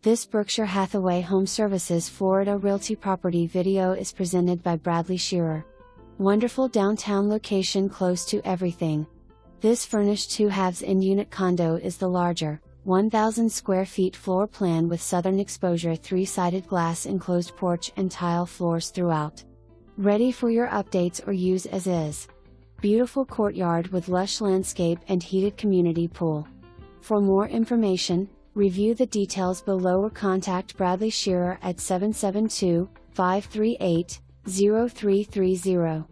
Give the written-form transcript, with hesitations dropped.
This Berkshire Hathaway HomeServices Florida Realty property video is presented by Shearer. Wonderful downtown location close to everything. This furnished 2 in-unit condo is the larger, 1,000 square feet floor plan with southern exposure 3-sided glass enclosed porch and tile floors throughout. Ready for your updates or use as is. Beautiful courtyard with lush landscape and heated community pool. For more information, review the details below or contact Shearer at 772-538-0330.